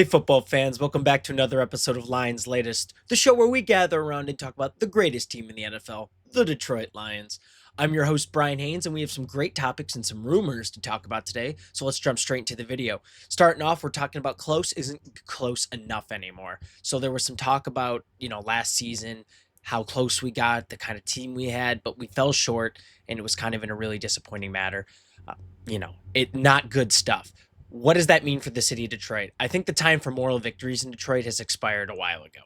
Hey, football fans, welcome back to another episode of Lions Latest, the show where we gather around and talk about the greatest team in the NFL, the Detroit Lions. I'm your host, Bryan Hanes, and we have some great topics and some rumors to talk about today, so let's jump straight into the video. Starting off, we're talking about close isn't close enough anymore. So there was some talk about, last season, how close we got, the kind of team we had, but we fell short, and it was kind of in a really disappointing matter. Not good stuff. What does that mean for the city of Detroit? I think the time for moral victories in Detroit has expired a while ago.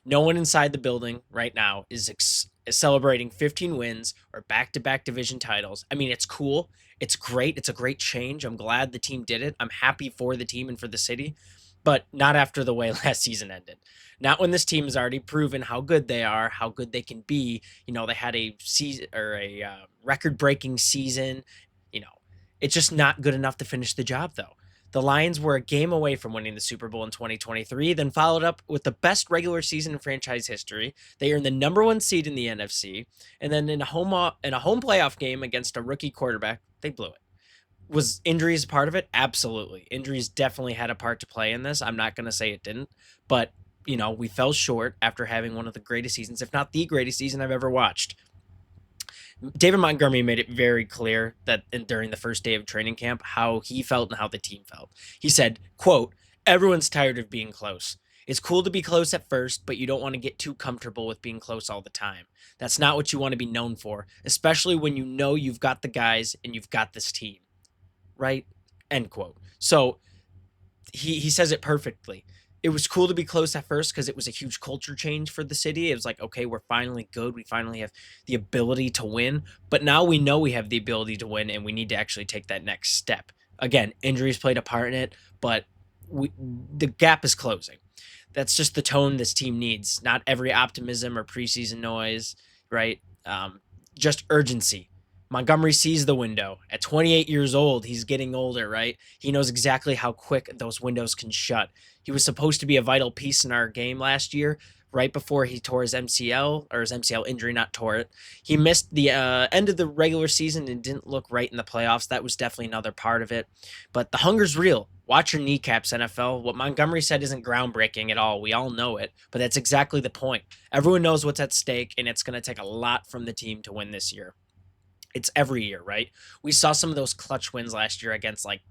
No one inside the building right now is celebrating 15 wins or back-to-back division titles. I mean, it's cool. It's great. It's a great change. I'm glad the team did it. I'm happy for the team and for the city, but not after the way last season ended. Not when this team has already proven how good they are, how good they can be. They had a season or a record-breaking season. You know, it's just not good enough to finish the job, though. The Lions were a game away from winning the Super Bowl in 2023, then followed up with the best regular season in franchise history. They earned the number one seed in the NFC, and then in a home playoff game against a rookie quarterback, they blew it. Was injuries a part of it? Absolutely. Injuries definitely had a part to play in this. I'm not going to say it didn't, but we fell short after having one of the greatest seasons, if not the greatest season I've ever watched. David Montgomery made it very clear that during the first day of training camp how he felt and how the team felt. He said, quote, "Everyone's tired of being close. It's cool to be close at first, but you don't want to get too comfortable with being close all the time. That's not what you want to be known for, especially when you know you've got the guys and you've got this team." Right? End quote. So he says it perfectly. It was cool to be close at first because it was a huge culture change for the city. It was like, okay, we're finally good. We finally have the ability to win. But now we know we have the ability to win, and we need to actually take that next step. Again, injuries played a part in it, but the gap is closing. That's just the tone this team needs. Not every optimism or preseason noise, right? Just urgency. Montgomery sees the window. At 28 years old, he's getting older, right? He knows exactly how quick those windows can shut. He was supposed to be a vital piece in our game last year, right before he tore his MCL, or his MCL injury, not tore it. He missed the end of the regular season and didn't look right in the playoffs. That was definitely another part of it. But the hunger's real. Watch your kneecaps, NFL. What Montgomery said isn't groundbreaking at all. We all know it, but that's exactly the point. Everyone knows what's at stake, and it's going to take a lot from the team to win this year. It's every year, right? We saw some of those clutch wins last year against like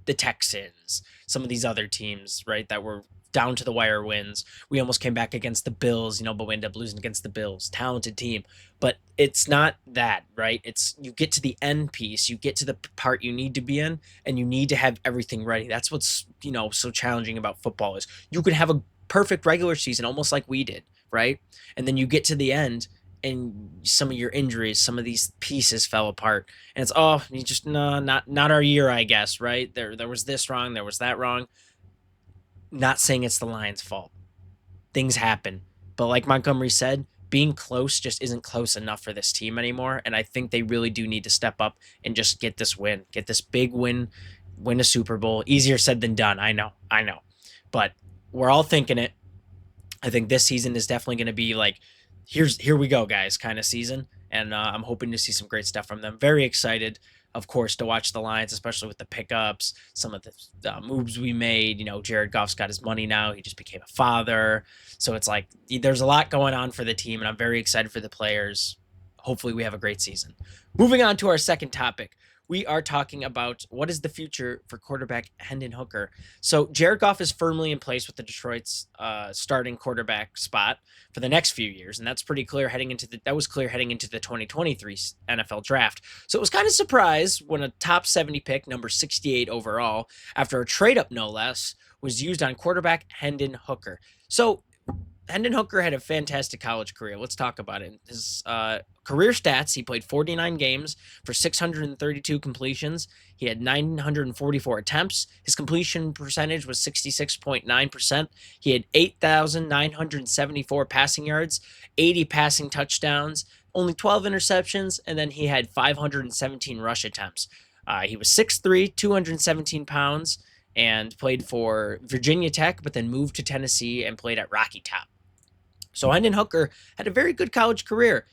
the Texans, some of these other teams, right, that were down to the wire wins. We almost came back against the Bills, but we ended up losing against the Bills. Talented team. But it's not that, right? It's you get to the end piece, you get to the part you need to be in, and you need to have everything ready. That's what's, so challenging about football is you could have a perfect regular season, almost like we did, right? And then you get to the end and some of your injuries, some of these pieces fell apart, and it's you just no, not our year, I guess, right? There was this wrong, there was that wrong. Not saying it's the Lions' fault. Things happen, but like Montgomery said, being close just isn't close enough for this team anymore, and I think they really do need to step up and just get this win, get this big win, win a Super Bowl. Easier said than done. I know, but we're all thinking it. I think this season is definitely going to be like here we go, guys, kind of season. And I'm hoping to see some great stuff from them. Very excited, of course, to watch the Lions, especially with the pickups, some of the moves we made. Jared Goff's got his money now. He just became a father. So it's like there's a lot going on for the team, and I'm very excited for the players. Hopefully we have a great season. Moving on to our second topic. We are talking about what is the future for quarterback Hendon Hooker. So Jared Goff is firmly in place with the Detroit's starting quarterback spot for the next few years, and that's pretty clear heading into the 2023 NFL draft. So it was kind of surprise when a top 70 pick, number 68 overall, after a trade up no less, was used on quarterback Hendon Hooker. So Hendon Hooker had a fantastic college career. Let's talk about it. His career stats, he played 49 games for 632 completions. He had 944 attempts. His completion percentage was 66.9%. He had 8,974 passing yards, 80 passing touchdowns, only 12 interceptions, and then he had 517 rush attempts. He was 6'3", 217 pounds, and played for Virginia Tech, but then moved to Tennessee and played at Rocky Top. So Hendon Hooker had a very good college career.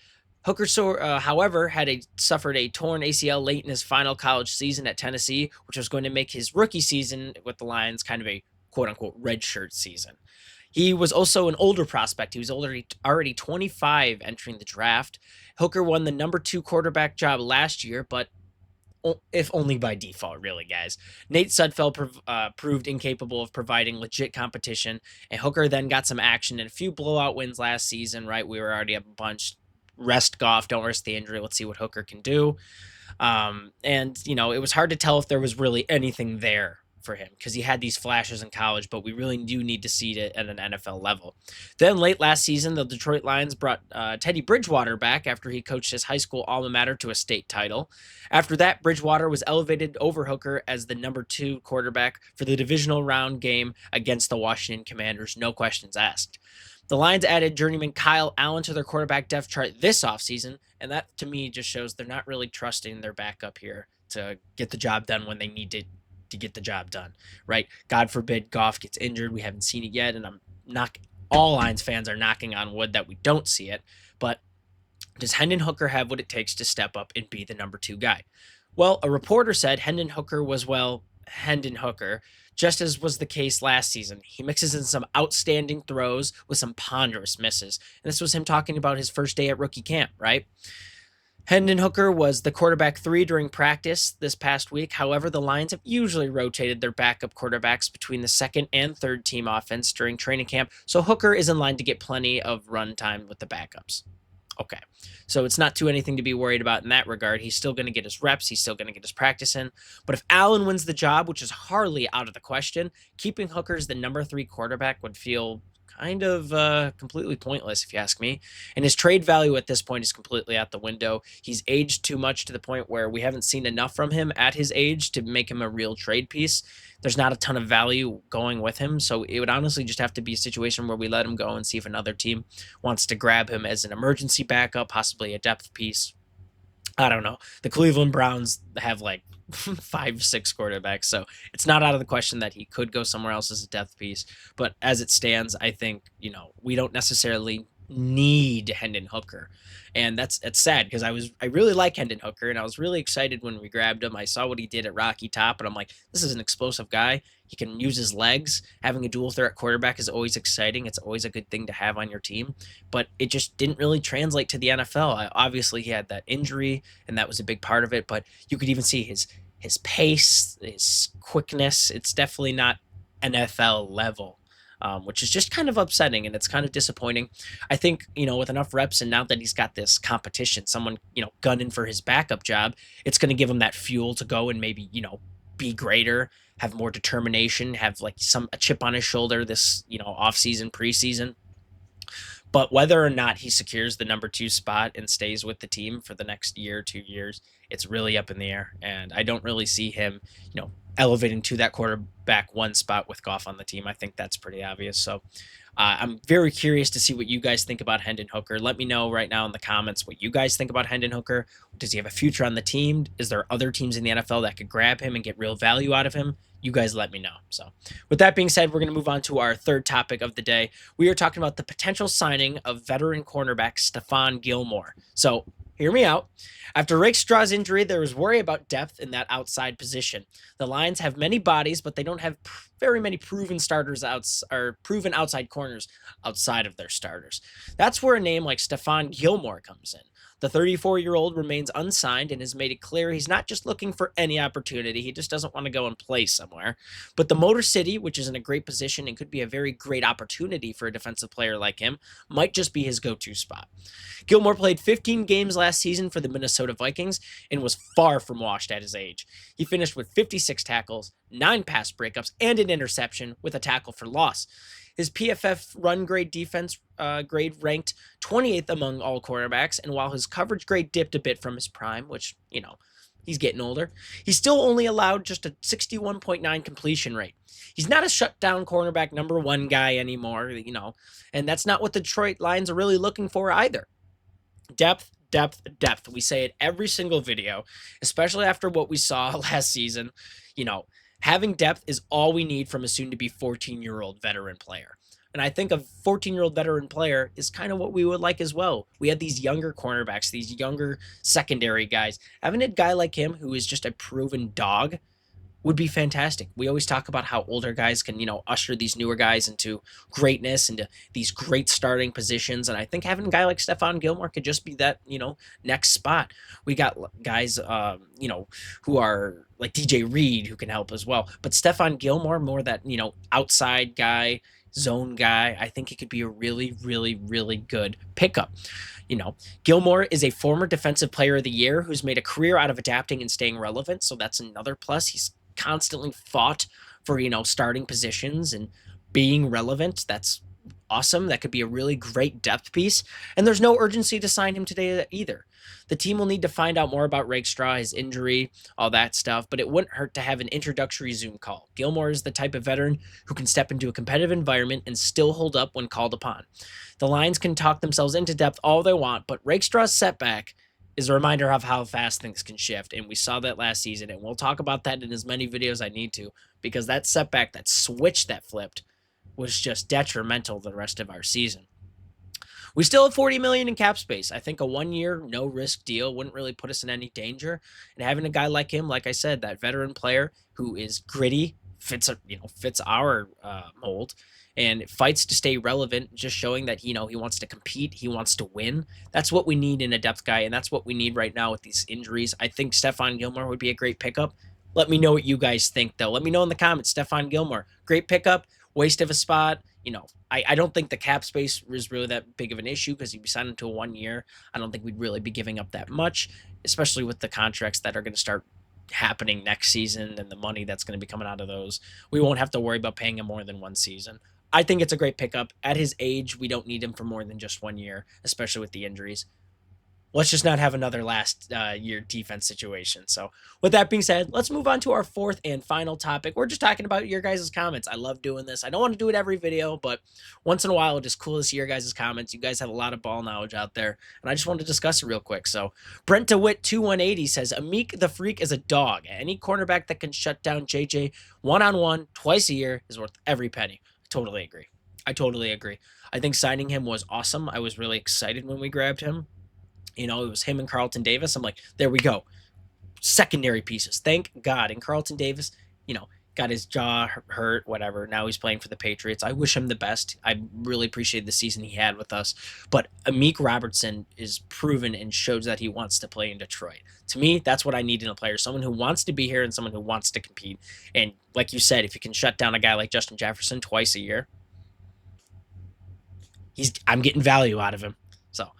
Hooker, however, suffered a torn ACL late in his final college season at Tennessee, which was going to make his rookie season with the Lions kind of a quote-unquote redshirt season. He was also an older prospect. He was already 25 entering the draft. Hooker won the number 2 quarterback job last year, but if only by default, really, guys. Nate Sudfeld proved incapable of providing legit competition, and Hooker then got some action and a few blowout wins last season, right? We were already up a bunch. Rest Goff, don't risk the injury. Let's see what Hooker can do. And, it was hard to tell if there was really anything there for him because he had these flashes in college, but we really do need to see it at an NFL level. Then late last season, the Detroit Lions brought Teddy Bridgewater back after he coached his high school alma mater to a state title. After that, Bridgewater was elevated over Hooker as the number 2 quarterback for the divisional round game against the Washington Commanders, no questions asked. The Lions added journeyman Kyle Allen to their quarterback depth chart this offseason, and that to me just shows they're not really trusting their backup here to get the job done when they need to get the job done, right? God forbid Goff gets injured. We haven't seen it yet, and all Lions fans are knocking on wood that we don't see it. But does Hendon Hooker have what it takes to step up and be the number 2 guy? Well, a reporter said Hendon Hooker was, Hendon Hooker, just as was the case last season. He mixes in some outstanding throws with some ponderous misses. And this was him talking about his first day at rookie camp, right? Hendon Hooker was the quarterback 3 during practice this past week. However, the Lions have usually rotated their backup quarterbacks between the second and third team offense during training camp, so Hooker is in line to get plenty of run time with the backups. Okay, so it's not anything to be worried about in that regard. He's still going to get his reps. He's still going to get his practice in. But if Allen wins the job, which is hardly out of the question, keeping Hooker as the number 3 quarterback would feel kind of completely pointless, if you ask me. And his trade value at this point is completely out the window. He's aged too much to the point where we haven't seen enough from him at his age to make him a real trade piece. There's not a ton of value going with him, so it would honestly just have to be a situation where we let him go and see if another team wants to grab him as an emergency backup, possibly a depth piece. I don't know. The Cleveland Browns have like 5-6 quarterbacks, so it's not out of the question that he could go somewhere else as a depth piece. But as it stands, I think we don't necessarily need Hendon Hooker, and it's sad because I really like Hendon Hooker, and I was really excited when we grabbed him. I saw what he did at Rocky Top, and I'm like, this is an explosive guy. He can use his legs. Having a dual threat quarterback is always exciting. It's always a good thing to have on your team, but it just didn't really translate to the NFL. Obviously, he had that injury, and that was a big part of it, but you could even see his pace, his quickness. It's definitely not NFL level. Which is just kind of upsetting, and it's kind of disappointing. I think, with enough reps and now that he's got this competition, someone, gunning for his backup job, it's going to give him that fuel to go and maybe, be greater, have more determination, have like a chip on his shoulder this, off-season, preseason. But whether or not he secures the number 2 spot and stays with the team for the next year, 2 years, it's really up in the air. And I don't really see him, elevating to that quarterback 1 spot with Goff on the team. I think that's pretty obvious. So I'm very curious to see what you guys think about Hendon Hooker. Let me know right now in the comments what you guys think about Hendon Hooker. Does he have a future on the team? Is there other teams in the NFL that could grab him and get real value out of him? You guys let me know. So with that being said, we're going to move on to our third topic of the day. We are talking about the potential signing of veteran cornerback Stefon Gilmore. So hear me out. After Rakestraw's injury, there was worry about depth in that outside position. The Lions have many bodies, but they don't have very many proven proven outside corners outside of their starters. That's where a name like Stefon Gilmore comes in. The 34-year-old remains unsigned and has made it clear he's not just looking for any opportunity. He just doesn't want to go and play somewhere. But the Motor City, which is in a great position and could be a very great opportunity for a defensive player like him, might just be his go-to spot. Gilmore played 15 games last season for the Minnesota Vikings and was far from washed at his age. He finished with 56 tackles, 9 pass breakups, and an interception with a tackle for loss. His PFF run grade defense grade ranked 28th among all quarterbacks, and while his coverage grade dipped a bit from his prime, which, he's getting older, he still only allowed just a 61.9 completion rate. He's not a shutdown cornerback number 1 guy anymore, and that's not what the Detroit Lions are really looking for either. Depth, depth, depth. We say it every single video, especially after what we saw last season. Having depth is all we need from a soon-to-be 14-year-old veteran player. And I think a 14-year-old veteran player is kind of what we would like as well. We had these younger cornerbacks, these younger secondary guys. Having a guy like him who is just a proven dog would be fantastic. We always talk about how older guys can, usher these newer guys into greatness, into these great starting positions. And I think having a guy like Stefon Gilmore could just be that, next spot. We got guys, who are like DJ Reed who can help as well. But Stefon Gilmore, more that, outside guy, zone guy, I think it could be a really, really, really good pickup. You know, Gilmore is a former Defensive Player of the Year who's made a career out of adapting and staying relevant. So that's another plus. He's constantly fought for, starting positions and being relevant. That's awesome. That could be a really great depth piece. And there's no urgency to sign him today either. The team will need to find out more about Rakestraw, his injury, all that stuff, but it wouldn't hurt to have an introductory Zoom call. Gilmore is the type of veteran who can step into a competitive environment and still hold up when called upon. The Lions can talk themselves into depth all they want, but Rakestraw's setback is a reminder of how fast things can shift, and we saw that last season, and we'll talk about that in as many videos as I need to, because that setback, that switch that flipped, was just detrimental to the rest of our season. We still have $40 million in cap space. I think a 1-year, no risk deal wouldn't really put us in any danger. And having a guy like him, like I said, that veteran player who is gritty, fits our mold, and fights to stay relevant, just showing that he wants to compete, he wants to win. That's what we need in a depth guy, and that's what we need right now with these injuries. I think Stefon Gilmore would be a great pickup. Let me know what you guys think, though. Let me know in the comments. Stefon Gilmore, great pickup, waste of a spot. I don't think the cap space is really that big of an issue because he'd be signed into a 1 year. I don't think we'd really be giving up that much, especially with the contracts that are going to start happening next season and the money that's going to be coming out of those. We won't have to worry about paying him more than one season. I think it's a great pickup. At his age, we don't need him for more than just 1 year, especially with the injuries. Let's just not have another last year defense situation. So with that being said, let's move on to our fourth and final topic. We're just talking about your guys' comments. I love doing this. I don't want to do it every video, but once in a while, it's just cool to see your guys' comments. You guys have a lot of ball knowledge out there, and I just wanted to discuss it real quick. So Brent DeWitt 2180 says, Amik the Freak is a dog. Any cornerback that can shut down JJ one-on-one twice a year is worth every penny. Totally agree. I totally agree. I think signing him was awesome. I was really excited when we grabbed him. It was him and Carlton Davis. I'm like, there we go. Secondary pieces. Thank God. And Carlton Davis, got his jaw hurt, whatever. Now he's playing for the Patriots. I wish him the best. I really appreciate the season he had with us. But Amik Robertson is proven and shows that he wants to play in Detroit. To me, that's what I need in a player. Someone who wants to be here and someone who wants to compete. And like you said, if you can shut down a guy like Justin Jefferson twice a year, I'm getting value out of him. So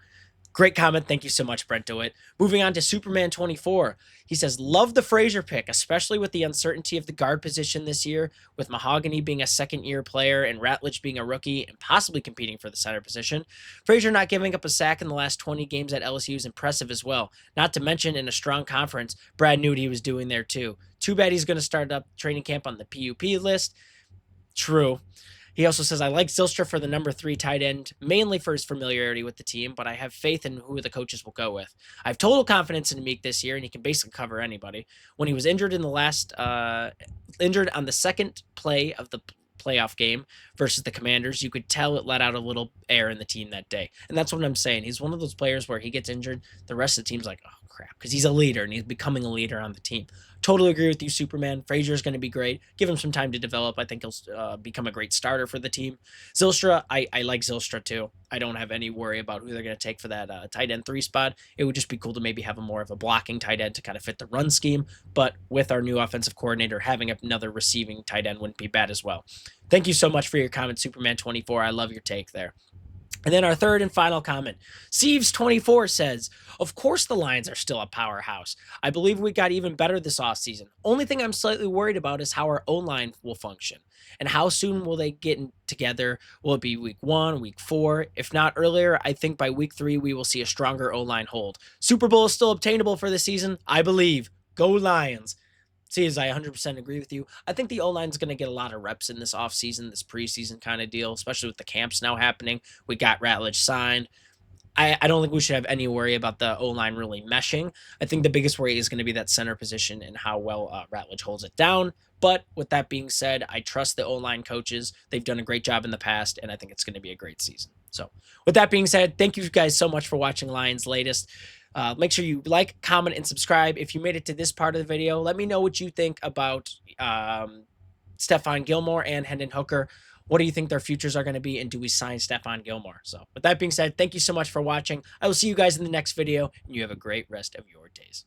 great comment. Thank you so much, Brent DeWitt. Moving on to Superman 24. He says, love the Frazier pick, especially with the uncertainty of the guard position this year, with Mahogany being a second-year player and Ratledge being a rookie and possibly competing for the center position. Frazier not giving up a sack in the last 20 games at LSU is impressive as well. Not to mention, in a strong conference, Brad knew what he was doing there too. Too bad he's going to start up training camp on the PUP list. True. He also says, I like Zylstra for the number 3 tight end, mainly for his familiarity with the team, but I have faith in who the coaches will go with. I have total confidence in Meek this year, and he can basically cover anybody. When he was injured in the injured on the second play of the playoff game versus the Commanders, you could tell it let out a little air in the team that day. And that's what I'm saying. He's one of those players where he gets injured, the rest of the team's like, oh, crap, because he's a leader, and he's becoming a leader on the team. Totally agree with you, Superman. Frazier's going to be great. Give him some time to develop. I think he'll become a great starter for the team. Zylstra, I like Zylstra too. I don't have any worry about who they're going to take for that tight end 3 spot. It would just be cool to maybe have a more of a blocking tight end to kind of fit the run scheme. But with our new offensive coordinator, having another receiving tight end wouldn't be bad as well. Thank you so much for your comment, Superman24. I love your take there. And then our third and final comment, Sieves24 says, of course the Lions are still a powerhouse. I believe we got even better this offseason. Only thing I'm slightly worried about is how our O-line will function. And how soon will they get together? Will it be week 1, week 4? If not earlier, I think by week 3 we will see a stronger O-line hold. Super Bowl is still obtainable for this season, I believe. Go Lions. See, as I 100% agree with you. I think the O-line is going to get a lot of reps in this offseason, this preseason kind of deal, especially with the camps now happening. We got Ratledge signed. I don't think we should have any worry about the O-line really meshing. I think the biggest worry is going to be that center position and how well Ratledge holds it down. But with that being said, I trust the O-line coaches. They've done a great job in the past, and I think it's going to be a great season. So with that being said, thank you guys so much for watching Lions Latest. Make sure you like, comment, and subscribe. If you made it to this part of the video, let me know what you think about Stefon Gilmore and Hendon Hooker. What do you think their futures are going to be, and do we sign Stefon Gilmore? So with that being said, thank you so much for watching. I will see you guys in the next video, and you have a great rest of your days.